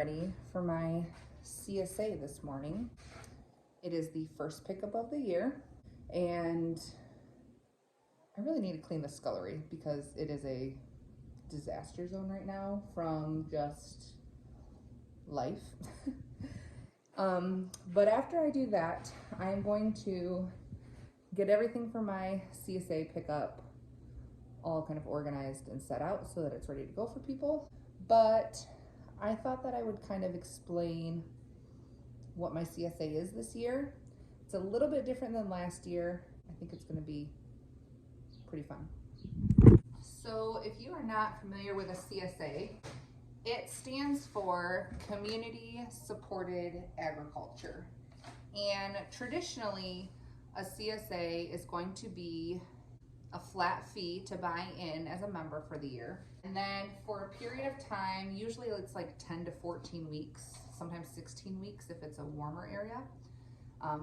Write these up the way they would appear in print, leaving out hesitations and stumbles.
ready for my CSA this morning. It is the first pickup of the year, and I really need to clean the scullery because it is a disaster zone right now from just life. But after I do that, I'm going to get everything for my CSA pickup all kind of organized and set out so that it's ready to go for people. But I thought that I would kind of explain what my CSA is this year. It's a little bit different than last year. I think it's going to be pretty fun. So if you are not familiar with a CSA, it stands for Community Supported Agriculture. And traditionally, a CSA is going to be a flat fee to buy in as a member for the year. And then for a period of time, usually it's like 10 to 14 weeks, sometimes 16 weeks if it's a warmer area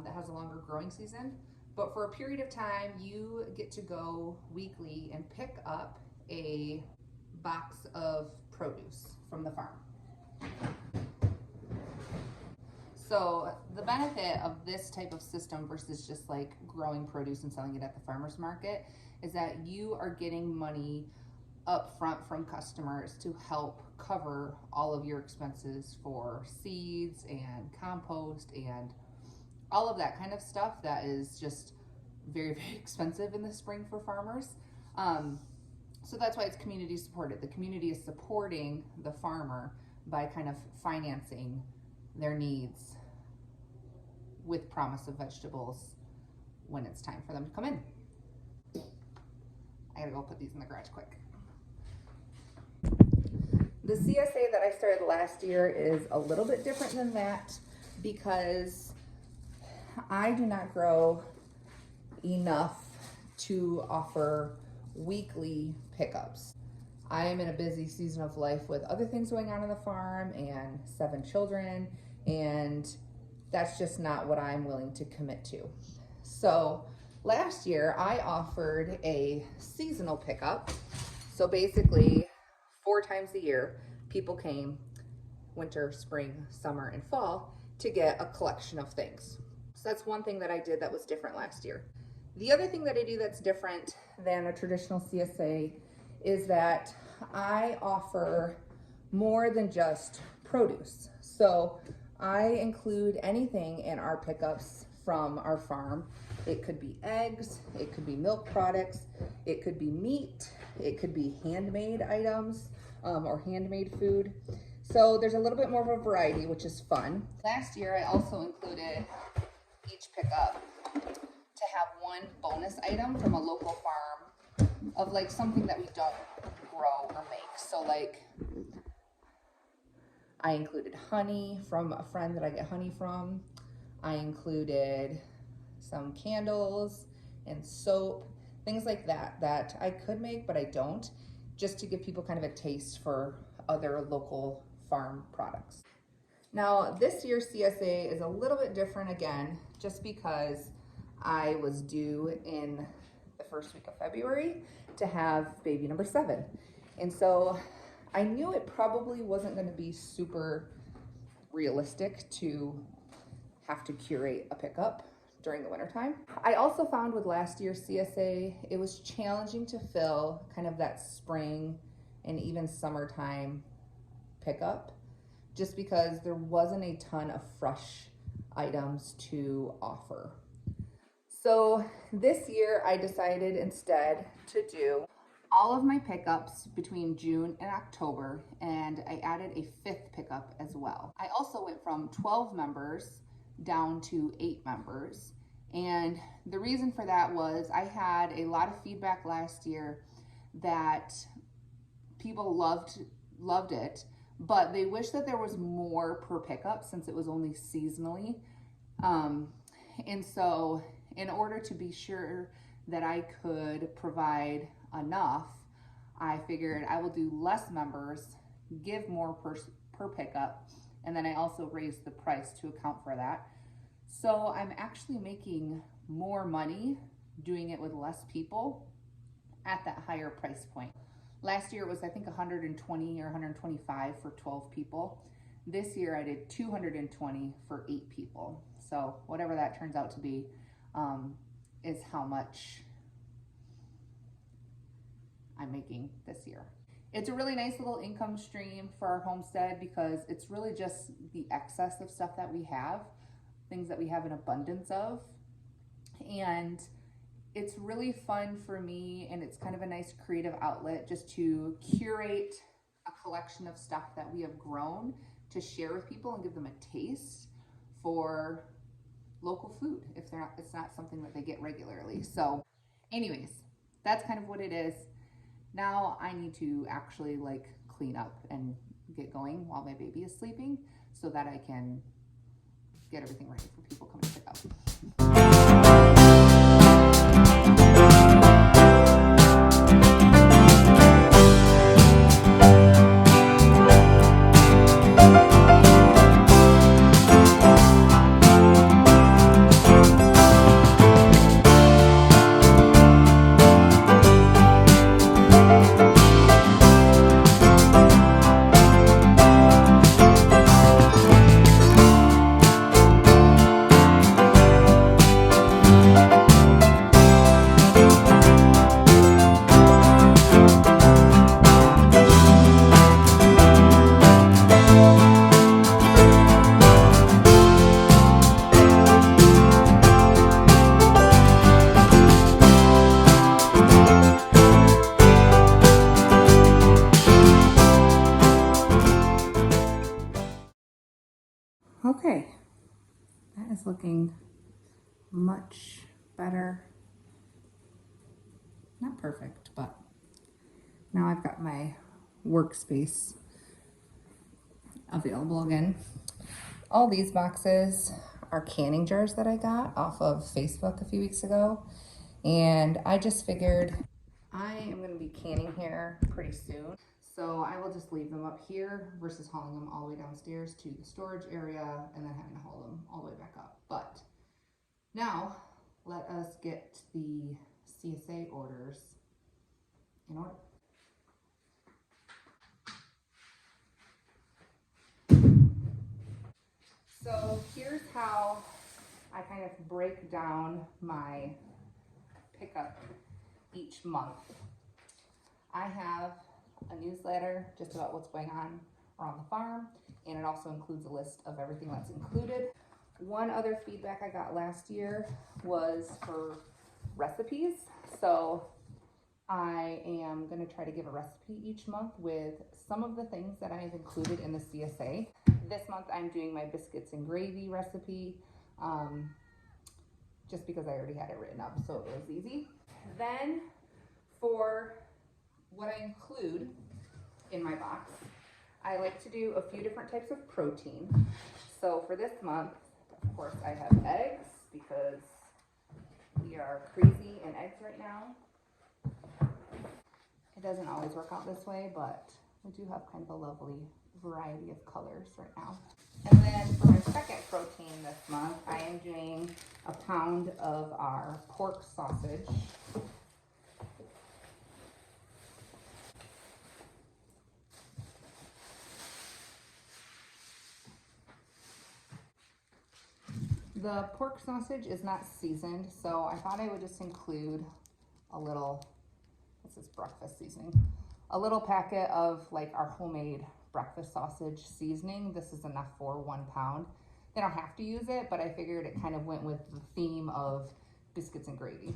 that has a longer growing season. But for a period of time, you get to go weekly and pick up a box of produce from the farm. So the benefit of this type of system versus just like growing produce and selling it at the farmer's market is that you are getting money up front from customers to help cover all of your expenses for seeds and compost and all of that kind of stuff that is just very, very expensive in the spring for farmers. So that's why it's community supported. The community is supporting the farmer by kind of financing their needs with promise of vegetables when it's time for them to come in. I gotta go put these in the garage quick. The CSA that I started last year is a little bit different than that because I do not grow enough to offer weekly pickups. I am in a busy season of life with other things going on the farm and 7 children, and that's just not what I'm willing to commit to. So last year I offered a seasonal pickup. So basically 4 times a year, people came winter, spring, summer, and fall to get a collection of things. So that's one thing that I did that was different last year. The other thing that I do that's different than a traditional CSA is that I offer more than just produce. So I include anything in our pickups from our farm. It could be eggs, it could be milk products, it could be meat, it could be handmade items or handmade food. So there's a little bit more of a variety, which is fun. Last year I also included each pickup to have one bonus item from a local farm of like something that we don't grow or make. So like I included honey from a friend that I get honey from. I included some candles and soap, things like that that I could make, but I don't, just to give people kind of a taste for other local farm products. Now, this year's CSA is a little bit different again, just because I was due in the first week of February to have baby number 7. And so I knew it probably wasn't going to be super realistic to have to curate a pickup during the wintertime. I also found with last year's CSA, it was challenging to fill kind of that spring and even summertime pickup, just because there wasn't a ton of fresh items to offer. So this year I decided instead to do all of my pickups between June and October, and I added a 5th pickup as well. I also went from 12 members down to 8 members. And the reason for that was I had a lot of feedback last year that people loved it, but they wish that there was more per pickup since it was only seasonally. And so in order to be sure that I could provide enough, I figured I will do less members, give more per pickup, and then I also raised the price to account for that. So I'm actually making more money doing it with less people at that higher price point. Last year it was I think 120 or 125 for 12 people. This year I did 220 for 8 people. So whatever that turns out to be is how much I'm making this year. It's a really nice little income stream for our homestead because it's really just the excess of stuff that we have, things that we have an abundance of. And it's really fun for me, and it's kind of a nice creative outlet just to curate a collection of stuff that we have grown to share with people and give them a taste for local food if it's not something that they get regularly. So anyways, that's kind of what it is. Now I need to actually like clean up and get going while my baby is sleeping so that I can get everything ready for people coming to pick up. Okay, that is looking much better. Not perfect, but now I've got my workspace available again. All these boxes are canning jars that I got off of Facebook a few weeks ago. And I just figured I am going to be canning here pretty soon. So I will just leave them up here versus hauling them all the way downstairs to the storage area and then having to haul them all the way back up. But now let us get the CSA orders in order. So here's how I kind of break down my pickup each month. I have a newsletter just about what's going on around the farm, and it also includes a list of everything that's included. One other feedback I got last year was for recipes. So I am going to try to give a recipe each month with some of the things that I have included in the CSA. This month I'm doing my biscuits and gravy recipe, just because I already had it written up, so it was easy. Then for what I include in my box, I like to do a few different types of protein. So for this month, of course, I have eggs because we are crazy in eggs right now. It doesn't always work out this way, but we do have kind of a lovely variety of colors right now. And then for my second protein this month, I am doing a pound of our pork sausage. The pork sausage is not seasoned, so I thought I would just include a little, this is breakfast seasoning, a little packet of like our homemade breakfast sausage seasoning. This is enough for 1 pound. They don't have to use it, but I figured it kind of went with the theme of biscuits and gravy.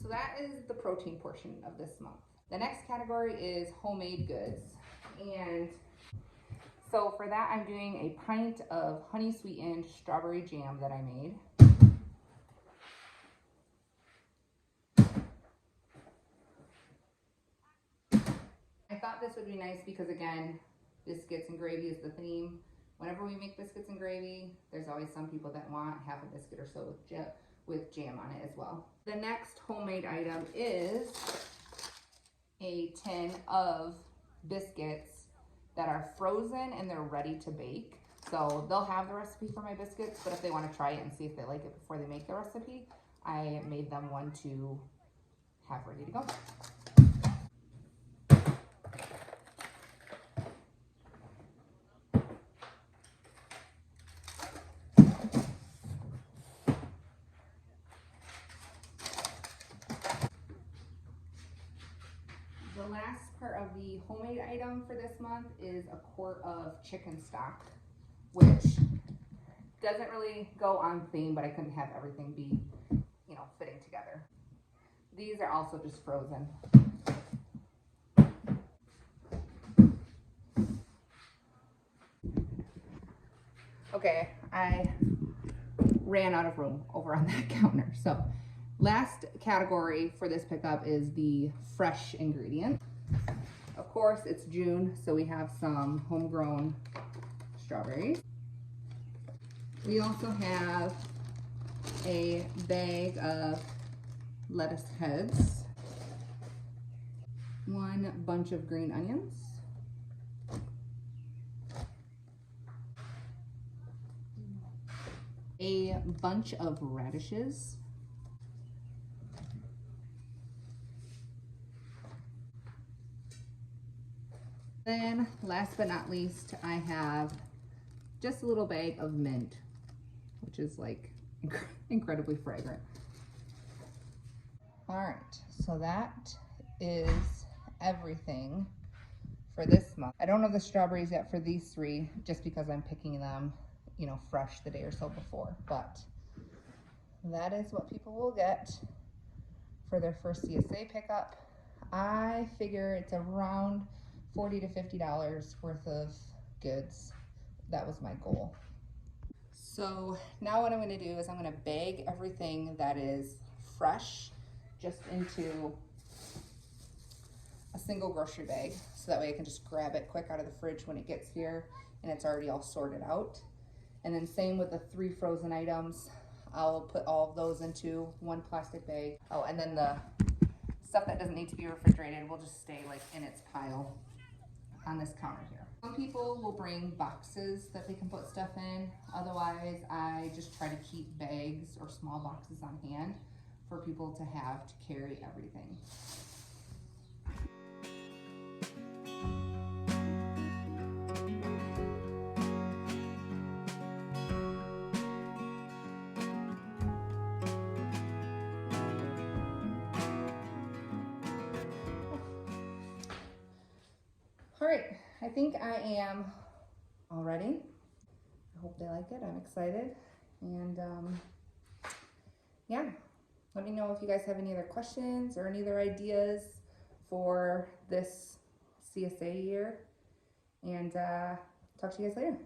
So that is the protein portion of this month. The next category is homemade goods. And so for that, I'm doing a pint of honey sweetened strawberry jam that I made. I thought this would be nice because, again, biscuits and gravy is the theme. Whenever we make biscuits and gravy, there's always some people that want half a biscuit or so with jam on it as well. The next homemade item is a tin of biscuits that are frozen and they're ready to bake. So they'll have the recipe for my biscuits, but if they want to try it and see if they like it before they make the recipe, I made them one to have ready to go. The last part of the homemade item for this month is a quart of chicken stock, which doesn't really go on theme, but I couldn't have everything be, you know, fitting together. These are also just frozen. Okay, I ran out of room over on that counter. So last category for this pickup is the fresh ingredient. Of course, it's June, so we have some homegrown strawberries. We also have a bag of lettuce heads, one bunch of green onions, a bunch of radishes, then last but not least, I have just a little bag of mint, which is like incredibly fragrant. All right, so that is everything for this month. I don't have the strawberries yet for these three, just because I'm picking them, you know, fresh the day or so before, but that is what people will get for their first CSA pickup. I figure it's around $40 to $50 worth of goods. That was my goal. So now what I'm going to do is I'm going to bag everything that is fresh just into a single grocery bag, so that way I can just grab it quick out of the fridge when it gets here and it's already all sorted out. And then same with the 3 frozen items. I'll put all of those into one plastic bag. Oh, and then the stuff that doesn't need to be refrigerated will just stay like in its pile on this counter here. Some people will bring boxes that they can put stuff in. Otherwise, I just try to keep bags or small boxes on hand for people to have to carry everything. All right, I think I am all ready. I hope they like it. I'm excited. And yeah, let me know if you guys have any other questions or any other ideas for this CSA year. And talk to you guys later.